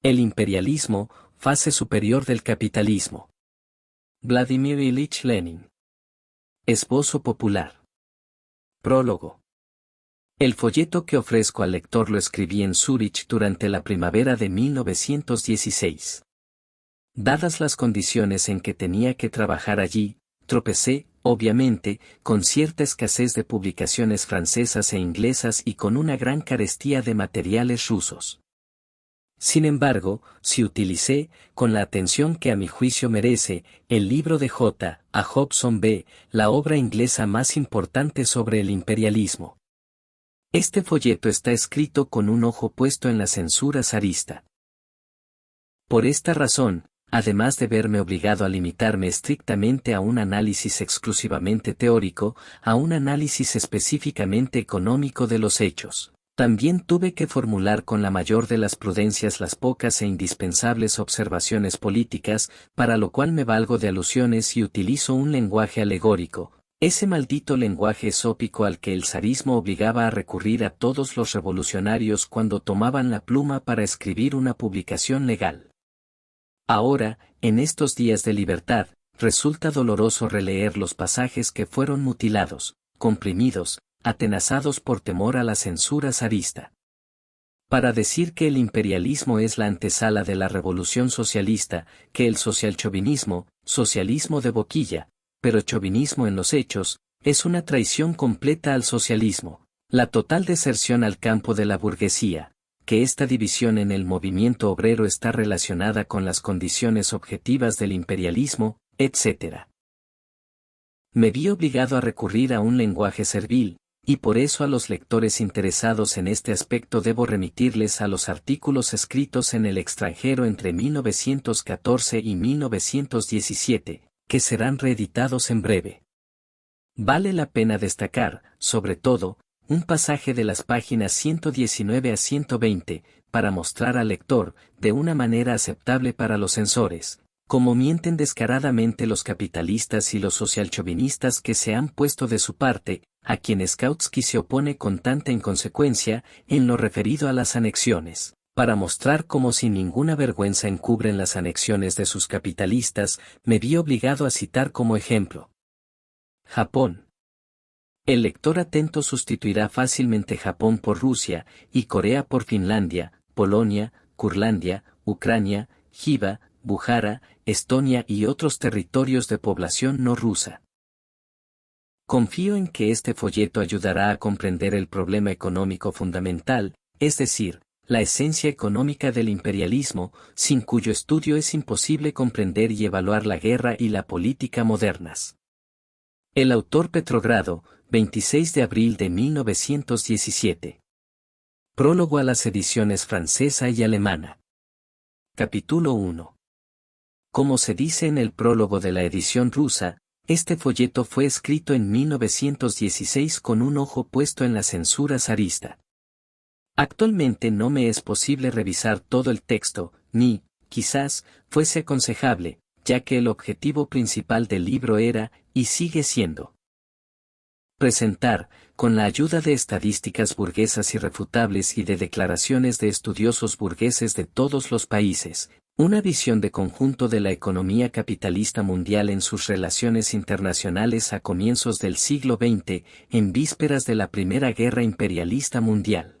El imperialismo, fase superior del capitalismo. Vladimir Ilich Lenin. Esbozo popular. Prólogo. El folleto que ofrezco al lector lo escribí en Zúrich durante la primavera de 1916. Dadas las condiciones en que tenía que trabajar allí, tropecé, obviamente, con cierta escasez de publicaciones francesas e inglesas y con una gran carestía de materiales rusos. Sin embargo, si utilicé, con la atención que a mi juicio merece, el libro de J. A. Hobson B., la obra inglesa más importante sobre el imperialismo. Este folleto está escrito con un ojo puesto en la censura zarista. Por esta razón, además de verme obligado a limitarme estrictamente a un análisis exclusivamente teórico, a un análisis específicamente económico de los hechos, también tuve que formular con la mayor de las prudencias las pocas e indispensables observaciones políticas, para lo cual me valgo de alusiones y utilizo un lenguaje alegórico, ese maldito lenguaje esópico al que el zarismo obligaba a recurrir a todos los revolucionarios cuando tomaban la pluma para escribir una publicación legal. Ahora, en estos días de libertad, resulta doloroso releer los pasajes que fueron mutilados, comprimidos, atenazados por temor a la censura zarista. Para decir que el imperialismo es la antesala de la revolución socialista, que el socialchauvinismo, socialismo de boquilla, pero chauvinismo en los hechos, es una traición completa al socialismo, la total deserción al campo de la burguesía, que esta división en el movimiento obrero está relacionada con las condiciones objetivas del imperialismo, etc. Me vi obligado a recurrir a un lenguaje servil, y por eso a los lectores interesados en este aspecto debo remitirles a los artículos escritos en el extranjero entre 1914 y 1917, que serán reeditados en breve. Vale la pena destacar, sobre todo, un pasaje de las páginas 119 a 120, para mostrar al lector, de una manera aceptable para los censores, cómo mienten descaradamente los capitalistas y los socialchauvinistas que se han puesto de su parte, a quienes Kautsky se opone con tanta inconsecuencia, en lo referido a las anexiones, para mostrar cómo sin ninguna vergüenza encubren las anexiones de sus capitalistas, me vi obligado a citar como ejemplo. Japón. El lector atento sustituirá fácilmente Japón por Rusia, y Corea por Finlandia, Polonia, Curlandia, Ucrania, Jiva, Bujara, Estonia y otros territorios de población no rusa. Confío en que este folleto ayudará a comprender el problema económico fundamental, es decir, la esencia económica del imperialismo, sin cuyo estudio es imposible comprender y evaluar la guerra y la política modernas. El autor Petrogrado, 26 de abril de 1917. Prólogo a las ediciones francesa y alemana. Capítulo 1. Como se dice en el prólogo de la edición rusa, este folleto fue escrito en 1916 con un ojo puesto en la censura zarista. Actualmente no me es posible revisar todo el texto, ni, quizás, fuese aconsejable, ya que el objetivo principal del libro era, y sigue siendo, presentar, con la ayuda de estadísticas burguesas irrefutables y de declaraciones de estudiosos burgueses de todos los países, una visión de conjunto de la economía capitalista mundial en sus relaciones internacionales a comienzos del siglo XX, en vísperas de la Primera Guerra Imperialista Mundial.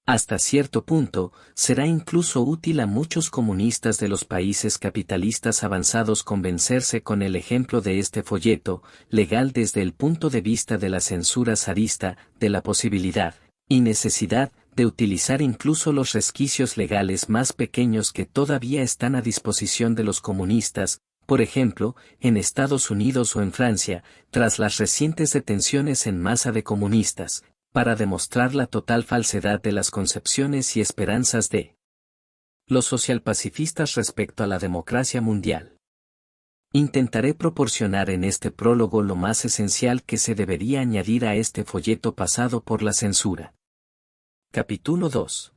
Hasta cierto punto, será incluso útil a muchos comunistas de los países capitalistas avanzados convencerse con el ejemplo de este folleto, legal desde el punto de vista de la censura zarista, de la posibilidad, y necesidad, de utilizar incluso los resquicios legales más pequeños que todavía están a disposición de los comunistas, por ejemplo, en Estados Unidos o en Francia, tras las recientes detenciones en masa de comunistas, para demostrar la total falsedad de las concepciones y esperanzas de los socialpacifistas respecto a la democracia mundial. Intentaré proporcionar en este prólogo lo más esencial que se debería añadir a este folleto pasado por la censura. Capítulo 2.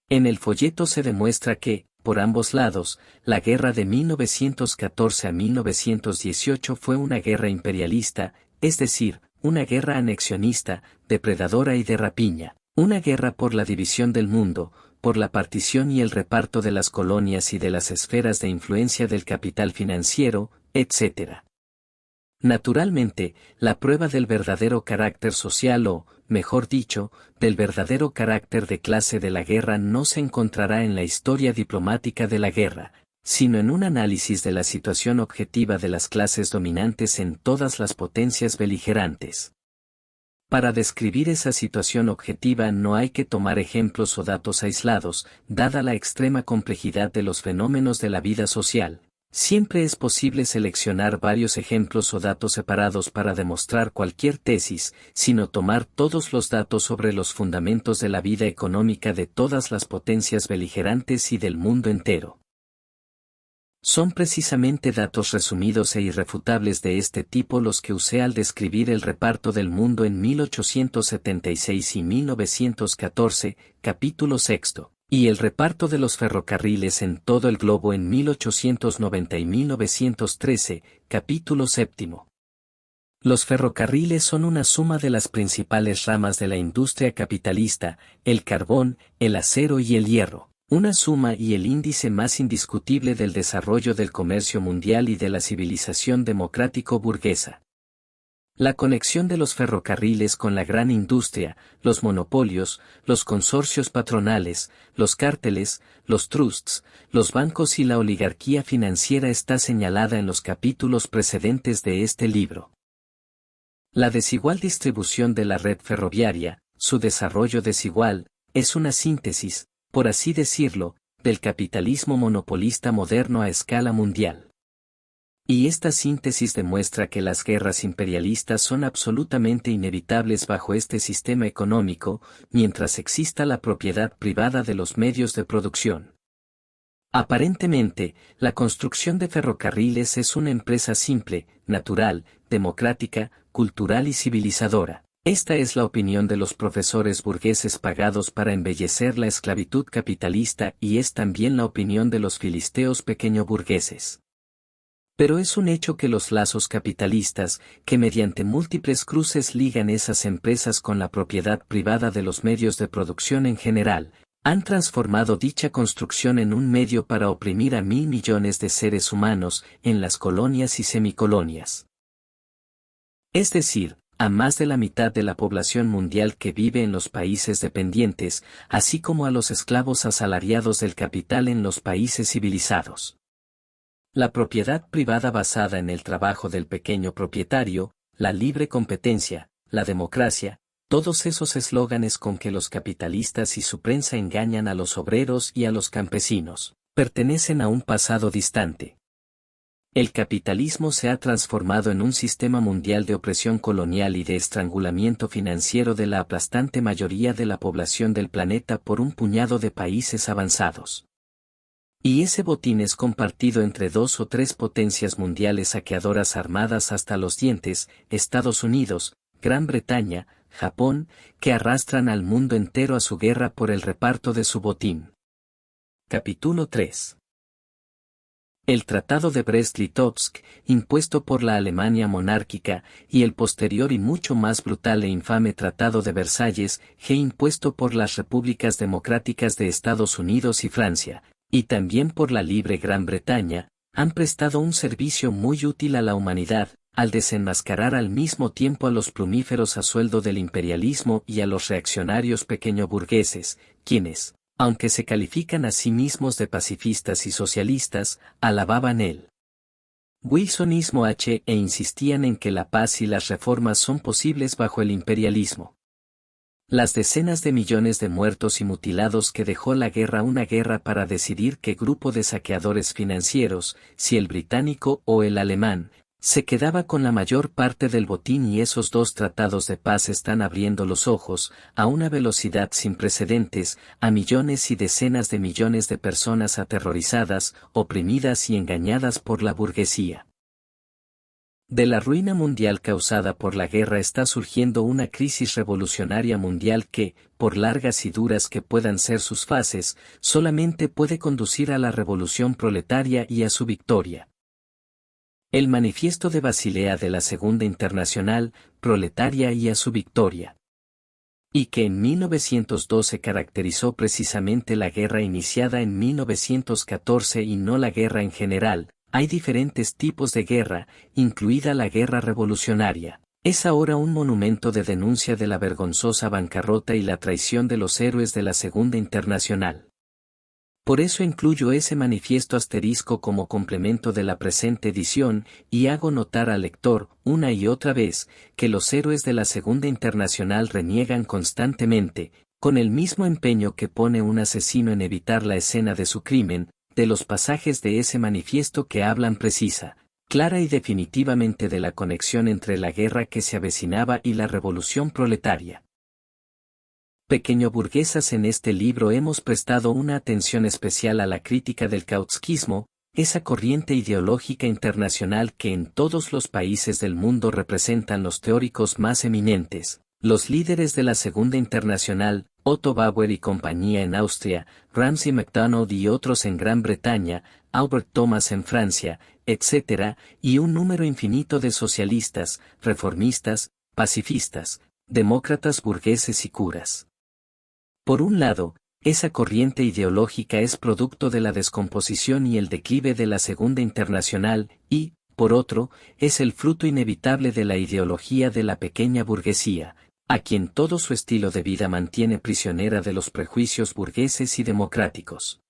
En el folleto se demuestra que, por ambos lados, la guerra de 1914 a 1918 fue una guerra imperialista, es decir, una guerra anexionista, depredadora y de rapiña, una guerra por la división del mundo, por la partición y el reparto de las colonias y de las esferas de influencia del capital financiero, etc. Naturalmente, la prueba del verdadero carácter social o, mejor dicho, del verdadero carácter de clase de la guerra no se encontrará en la historia diplomática de la guerra, sino en un análisis de la situación objetiva de las clases dominantes en todas las potencias beligerantes. Para describir esa situación objetiva no hay que tomar ejemplos o datos aislados, dada la extrema complejidad de los fenómenos de la vida social. Siempre es posible seleccionar varios ejemplos o datos separados para demostrar cualquier tesis, sino tomar todos los datos sobre los fundamentos de la vida económica de todas las potencias beligerantes y del mundo entero. Son precisamente datos resumidos e irrefutables de este tipo los que usé al describir el reparto del mundo en 1876 y 1914, capítulo 6, y el reparto de los ferrocarriles en todo el globo en 1890 y 1913, capítulo 7. Los ferrocarriles son una suma de las principales ramas de la industria capitalista, el carbón, el acero y el hierro. Una suma y el índice más indiscutible del desarrollo del comercio mundial y de la civilización democrático-burguesa. La conexión de los ferrocarriles con la gran industria, los monopolios, los consorcios patronales, los cárteles, los trusts, los bancos y la oligarquía financiera está señalada en los capítulos precedentes de este libro. La desigual distribución de la red ferroviaria, su desarrollo desigual, es una síntesis, por así decirlo, del capitalismo monopolista moderno a escala mundial. Y esta síntesis demuestra que las guerras imperialistas son absolutamente inevitables bajo este sistema económico, mientras exista la propiedad privada de los medios de producción. Aparentemente, la construcción de ferrocarriles es una empresa simple, natural, democrática, cultural y civilizadora. Esta es la opinión de los profesores burgueses pagados para embellecer la esclavitud capitalista y es también la opinión de los filisteos pequeño-burgueses. Pero es un hecho que los lazos capitalistas, que mediante múltiples cruces ligan esas empresas con la propiedad privada de los medios de producción en general, han transformado dicha construcción en un medio para oprimir a 1.000 millones de seres humanos en las colonias y semicolonias. Es decir, a más de la mitad de la población mundial que vive en los países dependientes, así como a los esclavos asalariados del capital en los países civilizados. La propiedad privada basada en el trabajo del pequeño propietario, la libre competencia, la democracia, todos esos eslóganes con que los capitalistas y su prensa engañan a los obreros y a los campesinos, pertenecen a un pasado distante. El capitalismo se ha transformado en un sistema mundial de opresión colonial y de estrangulamiento financiero de la aplastante mayoría de la población del planeta por un puñado de países avanzados. Y ese botín es compartido entre 2 o 3 potencias mundiales saqueadoras armadas hasta los dientes, Estados Unidos, Gran Bretaña, Japón, que arrastran al mundo entero a su guerra por el reparto de su botín. Capítulo 3. El Tratado de Brest-Litovsk, impuesto por la Alemania monárquica, y el posterior y mucho más brutal e infame Tratado de Versalles, impuesto por las repúblicas democráticas de Estados Unidos y Francia, y también por la libre Gran Bretaña, han prestado un servicio muy útil a la humanidad, al desenmascarar al mismo tiempo a los plumíferos a sueldo del imperialismo y a los reaccionarios pequeñoburgueses, quienes, aunque se califican a sí mismos de pacifistas y socialistas, alababan el wilsonismo e insistían en que la paz y las reformas son posibles bajo el imperialismo. Las decenas de millones de muertos y mutilados que dejó la guerra, una guerra para decidir qué grupo de saqueadores financieros, si el británico o el alemán, se quedaba con la mayor parte del botín y esos dos tratados de paz están abriendo los ojos, a una velocidad sin precedentes, a millones y decenas de millones de personas aterrorizadas, oprimidas y engañadas por la burguesía. De la ruina mundial causada por la guerra está surgiendo una crisis revolucionaria mundial que, por largas y duras que puedan ser sus fases, solamente puede conducir a la revolución proletaria y a su victoria. El manifiesto de Basilea de la Segunda Internacional, proletaria y a su victoria. Y que en 1912 caracterizó precisamente la guerra iniciada en 1914 y no la guerra en general. Hay diferentes tipos de guerra, incluida la guerra revolucionaria. Es ahora un monumento de denuncia de la vergonzosa bancarrota y la traición de los héroes de la Segunda Internacional. Por eso incluyo ese manifiesto asterisco como complemento de la presente edición, y hago notar al lector, una y otra vez, que los héroes de la Segunda Internacional reniegan constantemente, con el mismo empeño que pone un asesino en evitar la escena de su crimen, de los pasajes de ese manifiesto que hablan precisa, clara y definitivamente de la conexión entre la guerra que se avecinaba y la revolución proletaria. Pequeño burguesas, en este libro hemos prestado una atención especial a la crítica del kautsquismo, esa corriente ideológica internacional que en todos los países del mundo representan los teóricos más eminentes, los líderes de la Segunda Internacional, Otto Bauer y compañía en Austria, Ramsay MacDonald y otros en Gran Bretaña, Albert Thomas en Francia, etc., y un número infinito de socialistas, reformistas, pacifistas, demócratas burgueses y curas. Por un lado, esa corriente ideológica es producto de la descomposición y el declive de la Segunda Internacional y, por otro, es el fruto inevitable de la ideología de la pequeña burguesía, a quien todo su estilo de vida mantiene prisionera de los prejuicios burgueses y democráticos.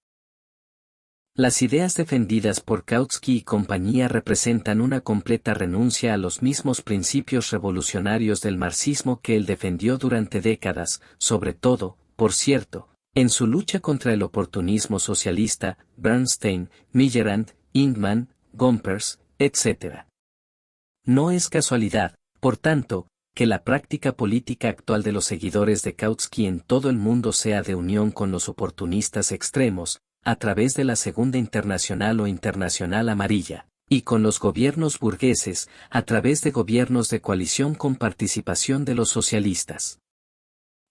Las ideas defendidas por Kautsky y compañía representan una completa renuncia a los mismos principios revolucionarios del marxismo que él defendió durante décadas, sobre todo, por cierto, en su lucha contra el oportunismo socialista, Bernstein, Millerand, Ingman, Gompers, etc. No es casualidad, por tanto, que la práctica política actual de los seguidores de Kautsky en todo el mundo sea de unión con los oportunistas extremos, a través de la Segunda Internacional o Internacional Amarilla, y con los gobiernos burgueses, a través de gobiernos de coalición con participación de los socialistas.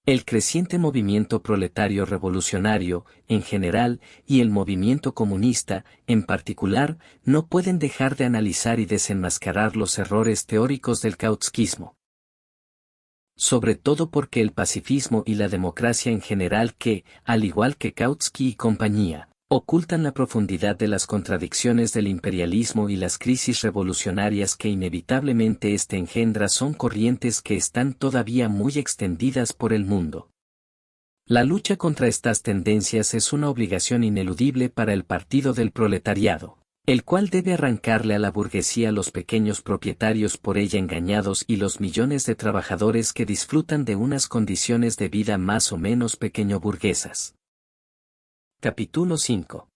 El creciente movimiento proletario revolucionario, en general, y el movimiento comunista, en particular, no pueden dejar de analizar y desenmascarar los errores teóricos del kautsquismo. Sobre todo porque el pacifismo y la democracia en general que, al igual que Kautsky y compañía, ocultan la profundidad de las contradicciones del imperialismo y las crisis revolucionarias que inevitablemente éste engendra son corrientes que están todavía muy extendidas por el mundo. La lucha contra estas tendencias es una obligación ineludible para el Partido del Proletariado, el cual debe arrancarle a la burguesía los pequeños propietarios por ella engañados y los millones de trabajadores que disfrutan de unas condiciones de vida más o menos pequeño burguesas. Capítulo 5.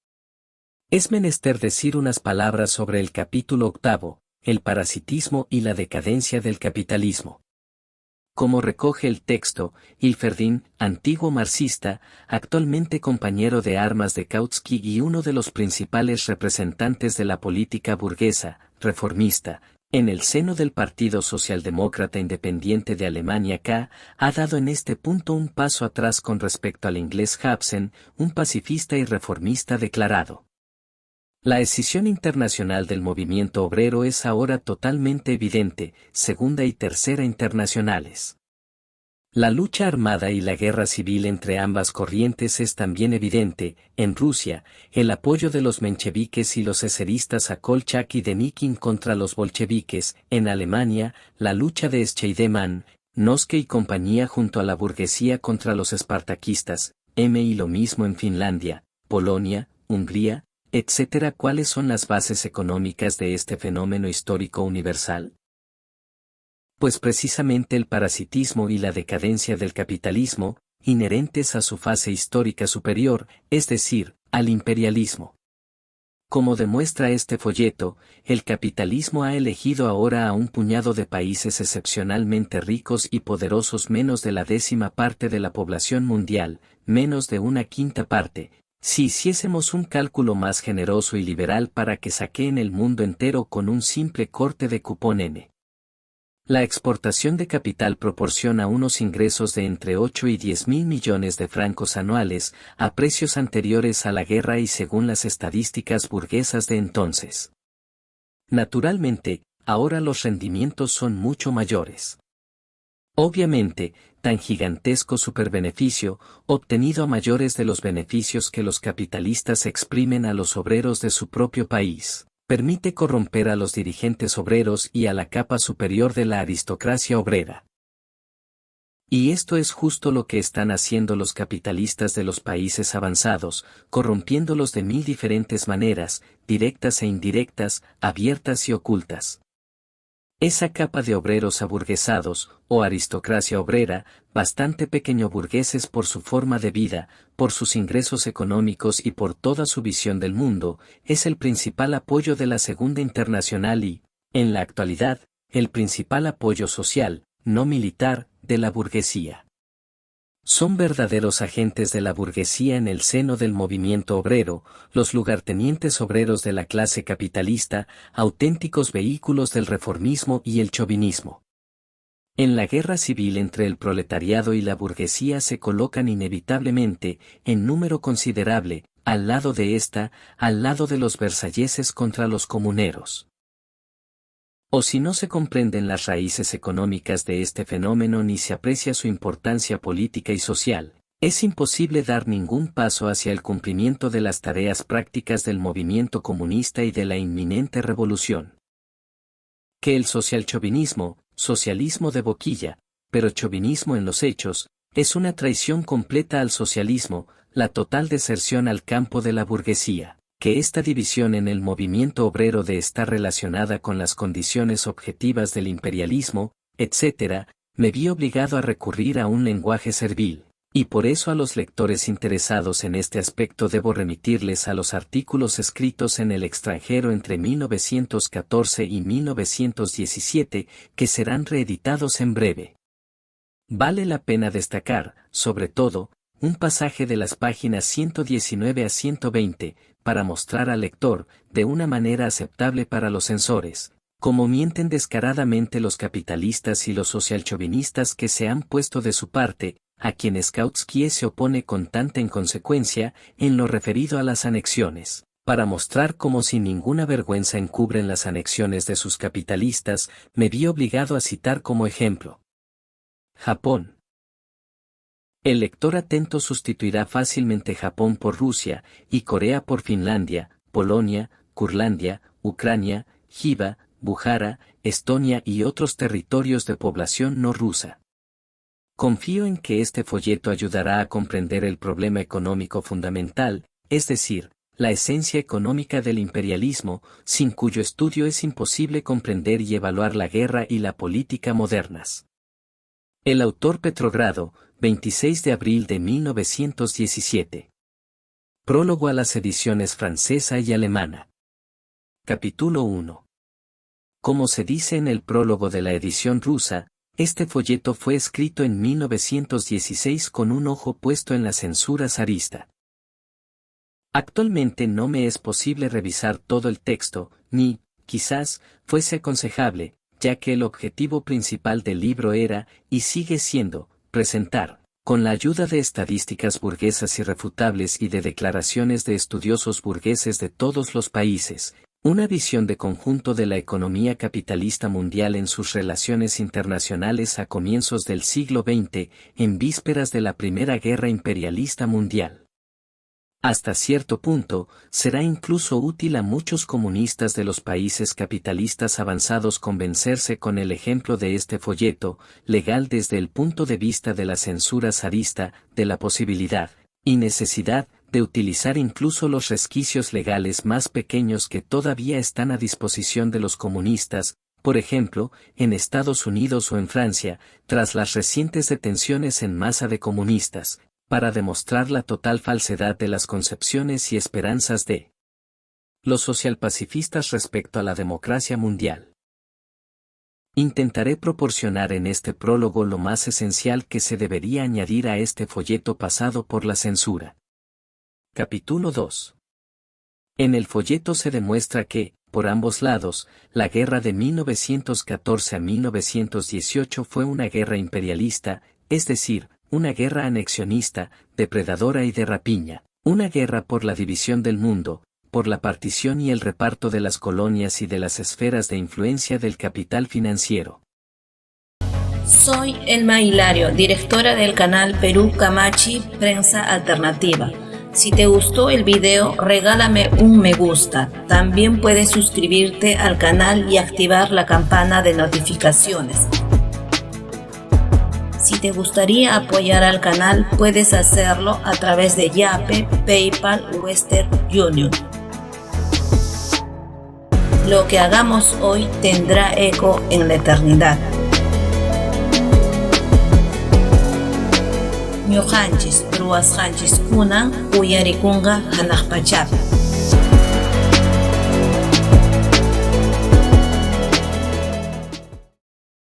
Es menester decir unas palabras sobre el capítulo 8, el parasitismo y la decadencia del capitalismo. Como recoge el texto, Hilferdin, antiguo marxista, actualmente compañero de armas de Kautsky y uno de los principales representantes de la política burguesa, reformista, en el seno del Partido Socialdemócrata Independiente de Alemania K, ha dado en este punto un paso atrás con respecto al inglés Habsen, un pacifista y reformista declarado. La escisión internacional del movimiento obrero es ahora totalmente evidente, Segunda y Tercera Internacionales. La lucha armada y la guerra civil entre ambas corrientes es también evidente. En Rusia, el apoyo de los mencheviques y los eseristas a Kolchak y Denikin contra los bolcheviques. En Alemania, la lucha de Scheidemann, Noske y compañía junto a la burguesía contra los espartaquistas. Y lo mismo en Finlandia, Polonia, Hungría, etc. ¿Cuáles son las bases económicas de este fenómeno histórico universal? Pues precisamente el parasitismo y la decadencia del capitalismo, inherentes a su fase histórica superior, es decir, al imperialismo. Como demuestra este folleto, el capitalismo ha elegido ahora a un puñado de países excepcionalmente ricos y poderosos, menos de la 10ª parte de la población mundial, menos de una 1/5 parte, si hiciésemos un cálculo más generoso y liberal para que saqueen el mundo entero con un simple corte de cupón N. La exportación de capital proporciona unos ingresos de entre 8 y 10 mil millones de francos anuales, a precios anteriores a la guerra y según las estadísticas burguesas de entonces. Naturalmente, ahora los rendimientos son mucho mayores. Obviamente, tan gigantesco superbeneficio, obtenido a mayores de los beneficios que los capitalistas exprimen a los obreros de su propio país, permite corromper a los dirigentes obreros y a la capa superior de la aristocracia obrera. Y esto es justo lo que están haciendo los capitalistas de los países avanzados, corrompiéndolos de 1000 diferentes maneras, directas e indirectas, abiertas y ocultas. Esa capa de obreros aburguesados, o aristocracia obrera, bastante pequeño burgueses por su forma de vida, por sus ingresos económicos y por toda su visión del mundo, es el principal apoyo de la Segunda Internacional y, en la actualidad, el principal apoyo social, no militar, de la burguesía. Son verdaderos agentes de la burguesía en el seno del movimiento obrero, los lugartenientes obreros de la clase capitalista, auténticos vehículos del reformismo y el chauvinismo. En la guerra civil entre el proletariado y la burguesía se colocan inevitablemente, en número considerable, al lado de esta, al lado de los versalleses contra los comuneros. O si no se comprenden las raíces económicas de este fenómeno ni se aprecia su importancia política y social, es imposible dar ningún paso hacia el cumplimiento de las tareas prácticas del movimiento comunista y de la inminente revolución. Que el socialchauvinismo, socialismo de boquilla, pero chauvinismo en los hechos, es una traición completa al socialismo, la total deserción al campo de la burguesía. Que esta división en el movimiento obrero de estar relacionada con las condiciones objetivas del imperialismo, etc., me vi obligado a recurrir a un lenguaje servil, y por eso a los lectores interesados en este aspecto debo remitirles a los artículos escritos en el extranjero entre 1914 y 1917, que serán reeditados en breve. Vale la pena destacar, sobre todo, un pasaje de las páginas 119 a 120, para mostrar al lector, de una manera aceptable para los censores, cómo mienten descaradamente los capitalistas y los socialchauvinistas que se han puesto de su parte, a quienes Kautsky se opone con tanta inconsecuencia, en lo referido a las anexiones, para mostrar cómo sin ninguna vergüenza encubren las anexiones de sus capitalistas, me vi obligado a citar como ejemplo. Japón. El lector atento sustituirá fácilmente Japón por Rusia, y Corea por Finlandia, Polonia, Curlandia, Ucrania, Jiva, Bujara, Estonia y otros territorios de población no rusa. Confío en que este folleto ayudará a comprender el problema económico fundamental, es decir, la esencia económica del imperialismo, sin cuyo estudio es imposible comprender y evaluar la guerra y la política modernas. El autor Petrogrado, 26 de abril de 1917. Prólogo a las ediciones francesa y alemana. Capítulo 1. Como se dice en el prólogo de la edición rusa, este folleto fue escrito en 1916 con un ojo puesto en la censura zarista. Actualmente no me es posible revisar todo el texto, ni, quizás, fuese aconsejable, ya que el objetivo principal del libro era, y sigue siendo, presentar, con la ayuda de estadísticas burguesas irrefutables y de declaraciones de estudiosos burgueses de todos los países, una visión de conjunto de la economía capitalista mundial en sus relaciones internacionales a comienzos del siglo XX, en vísperas de la Primera Guerra Imperialista Mundial. Hasta cierto punto, será incluso útil a muchos comunistas de los países capitalistas avanzados convencerse con el ejemplo de este folleto, legal desde el punto de vista de la censura zarista, de la posibilidad, y necesidad, de utilizar incluso los resquicios legales más pequeños que todavía están a disposición de los comunistas, por ejemplo, en Estados Unidos o en Francia, tras las recientes detenciones en masa de comunistas, para demostrar la total falsedad de las concepciones y esperanzas de Los socialpacifistas respecto a la democracia mundial. Intentaré proporcionar en este prólogo lo más esencial que se debería añadir a este folleto pasado por la censura. Capítulo 2. En el folleto se demuestra que, por ambos lados, la guerra de 1914 a 1918 fue una guerra imperialista, es decir, una guerra anexionista, depredadora y de rapiña, una guerra por la división del mundo, por la partición y el reparto de las colonias y de las esferas de influencia del capital financiero. Soy Elma Hilario, directora del canal Perú Camachi Prensa Alternativa. Si te gustó el video, regálame un me gusta. También puedes suscribirte al canal y activar la campana de notificaciones. Si te gustaría apoyar al canal, puedes hacerlo a través de Yape, PayPal o Western Union. Lo que hagamos hoy tendrá eco en la eternidad. Ñuqanchis ruwasqanchis kunan uyarikunqa hanaqpachapi.